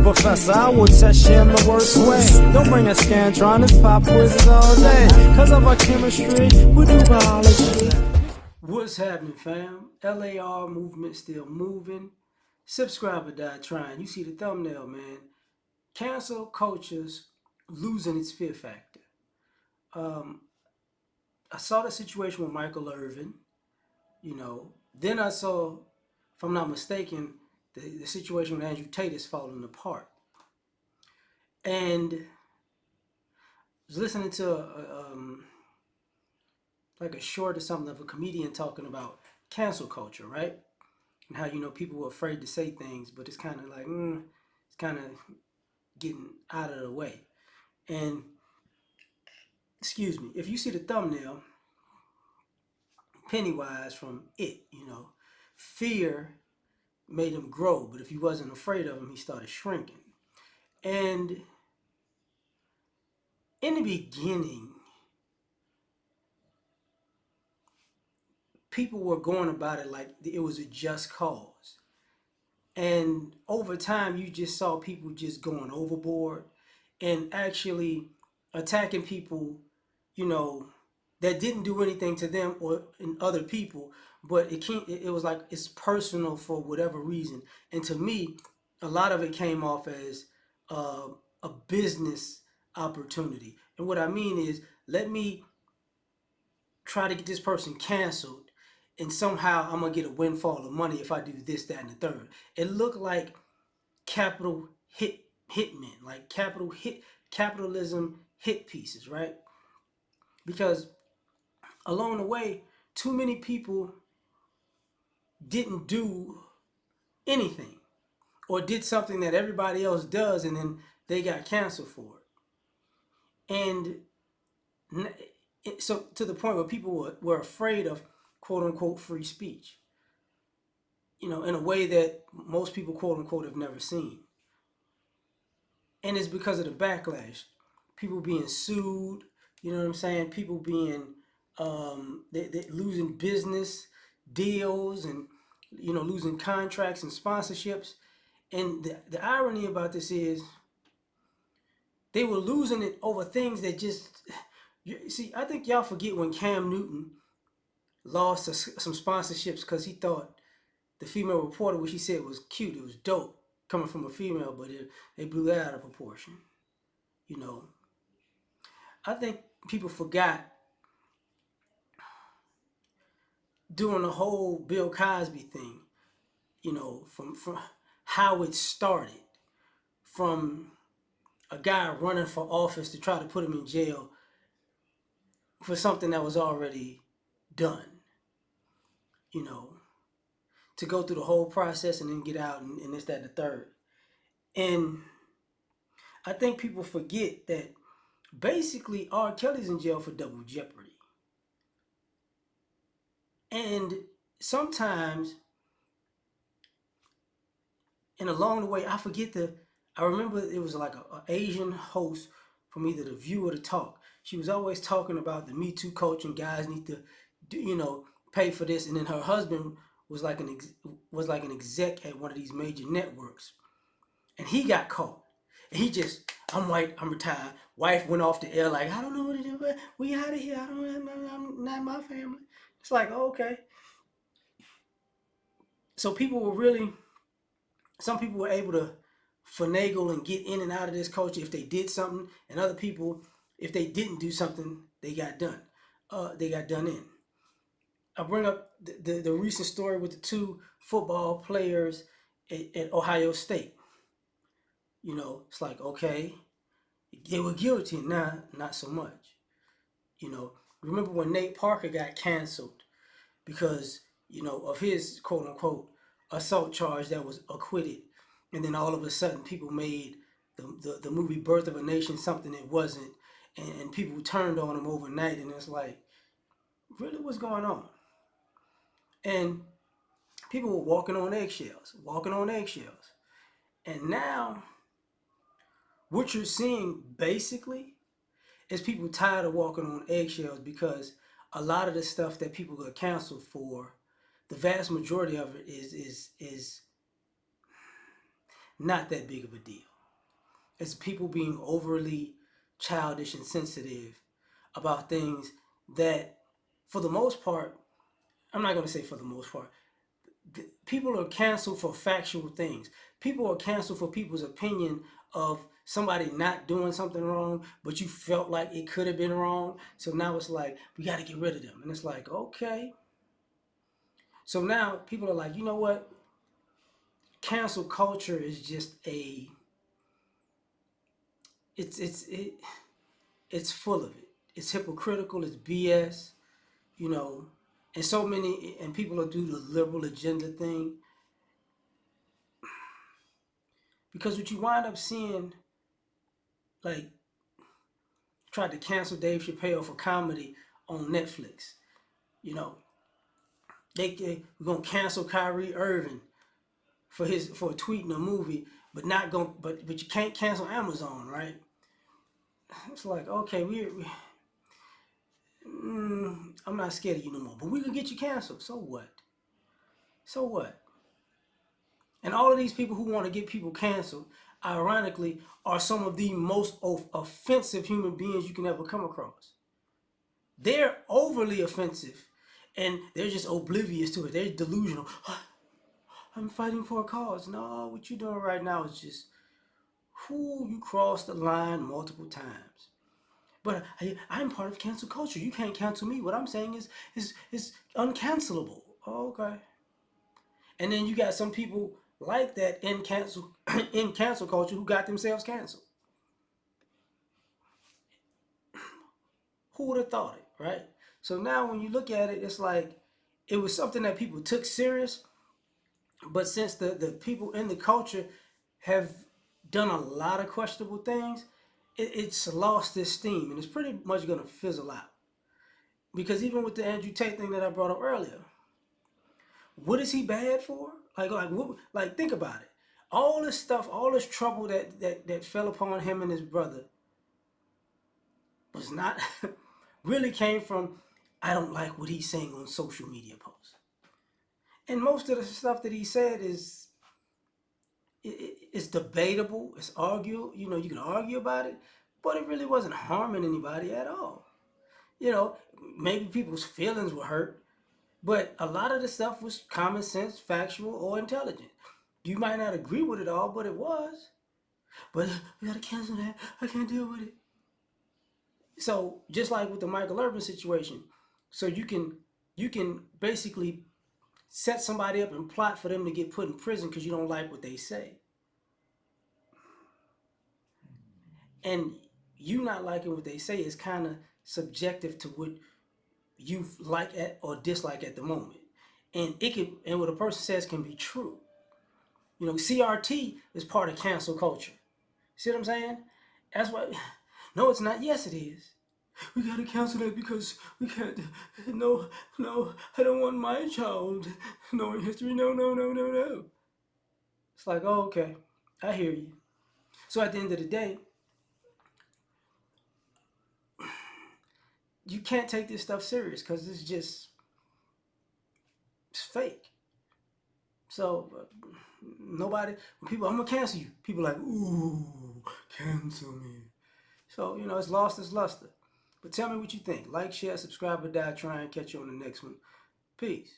professor, I will test you in the worst way. Don't bring a Scantron, pop quizzes all day. Cause of our chemistry, we do biology. What's happening, fam? L.A.R. movement still moving. Subscriber died trying. You see the thumbnail, man. Cancel culture's losing its fear factor. I saw the situation with Michael Irvin, Then I saw, if I'm not mistaken, the situation with Andrew Tate is falling apart. And I was listening to like a short or something of a comedian talking about cancel culture, right? And how people were afraid to say things, but it's kind of like it's kind of getting out of the way. And excuse me, if you see the thumbnail, Pennywise from It, fear made him grow, but if he wasn't afraid of him, he started shrinking. And in the beginning, people were going about it like it was a just cause. And over time, you just saw people just going overboard and actually attacking people, that didn't do anything to them or in other people, but it was like it's personal for whatever reason. And to me, a lot of it came off as a business opportunity. And what I mean is, let me try to get this person canceled, and somehow I'm gonna get a windfall of money if I do this, that, and the third. It looked like capital hitmen, like capitalism hit pieces, right? Because along the way, too many people didn't do anything or did something that everybody else does, and then they got canceled for it. And so to the point where people were afraid of quote unquote free speech, in a way that most people quote unquote have never seen. And it's because of the backlash. People being sued, you know what I'm saying? People being, they losing business deals and, losing contracts and sponsorships. And the irony about this is they were losing it over things that just, see, I think y'all forget when Cam Newton lost some sponsorships because he thought the female reporter, which he said was cute, it was dope coming from a female, but they blew that out of proportion. I think people forgot during the whole Bill Cosby thing, from how it started, from a guy running for office to try to put him in jail for something that was already done, to go through the whole process and then get out and this, that, and the third. And I think people forget that basically R. Kelly's in jail for double jeopardy. And sometimes, and along the way, I remember it was like an Asian host from either The View or The Talk. She was always talking about the Me Too culture and guys need to, pay for this. And then her husband was like an exec at one of these major networks, and he got caught. And he just, I'm white, I'm retired. Wife went off to L, like, I don't know what to do, but we out of here. I'm not my family. It's like, okay. So some people were able to finagle and get in and out of this culture if they did something, and other people, if they didn't do something, they got done. They got done in. I bring up the recent story with the two football players at Ohio State. It's like, okay, they were guilty, not so much. Remember when Nate Parker got canceled because, of his quote unquote assault charge that was acquitted. And then all of a sudden people made the movie Birth of a Nation something it wasn't. And people turned on him overnight, and it's like, really, what's going on? And people were walking on eggshells. And now what you're seeing basically is people tired of walking on eggshells, because a lot of the stuff that people got canceled for, the vast majority of it is not that big of a deal. It's people being overly childish and sensitive about things that, for the most part, I'm not going to say for the most part, people are canceled for factual things. People are canceled for people's opinion of somebody not doing something wrong, but you felt like it could have been wrong. So now it's like, we got to get rid of them. And it's like, okay. So now people are like, you know what? Cancel culture is just it's it's it, it's full of it. It's hypocritical. It's BS. You know, and so many and people will do the liberal agenda thing because what you wind up seeing, like, tried to cancel Dave Chappelle for comedy on Netflix. You know, they we're gonna cancel Kyrie Irving for tweeting a movie, but not going but you can't cancel Amazon, right? It's like, okay, I'm not scared of you no more, but we can get you canceled. So what? So what? And all of these people who want to get people canceled, ironically, are some of the most offensive human beings you can ever come across. They're overly offensive, and they're just oblivious to it. They're delusional. I'm fighting for a cause. No, what you're doing right now is just, whoo, you crossed the line multiple times. But I'm part of cancel culture. You can't cancel me. What I'm saying is uncancelable. Oh, okay. And then you got some people like that in cancel in cancel culture who got themselves canceled. Who would have thought it, right? So now when you look at it, it's like it was something that people took serious, but since the people in the culture have done a lot of questionable things, it's lost its steam and it's pretty much going to fizzle out. Because even with the Andrew Tate thing that I brought up earlier, what is he bad for? Like think about it. All this stuff, all this trouble that fell upon him and his brother was not really came from, I don't like what he's saying on social media posts. And most of the stuff that he said it's debatable, it's argue, you know, you can argue about it, but it really wasn't harming anybody at all. You know, maybe people's feelings were hurt, but a lot of the stuff was common sense, factual, or intelligent. You might not agree with it all, but it was. But we gotta cancel that. I can't deal with it. So just like with the Michael Irvin situation, so you can basically set somebody up and plot for them to get put in prison because you don't like what they say, and you not liking what they say is kind of subjective to what you like at or dislike at the moment, and it can and what a person says can be true. You know, CRT is part of cancel culture. See what I'm saying? That's why. No, it's not. Yes, it is. We gotta cancel that because we can't. No, no, I don't want my child knowing history. No, no, no, no, no. It's like, oh, okay, I hear you. So at the end of the day, you can't take this stuff serious because it's fake. So nobody, when people, I'm gonna cancel you. People like, ooh, cancel me. So you know, it's lost its luster. But tell me what you think. Like, share, subscribe, or die. Try and catch you on the next one. Peace.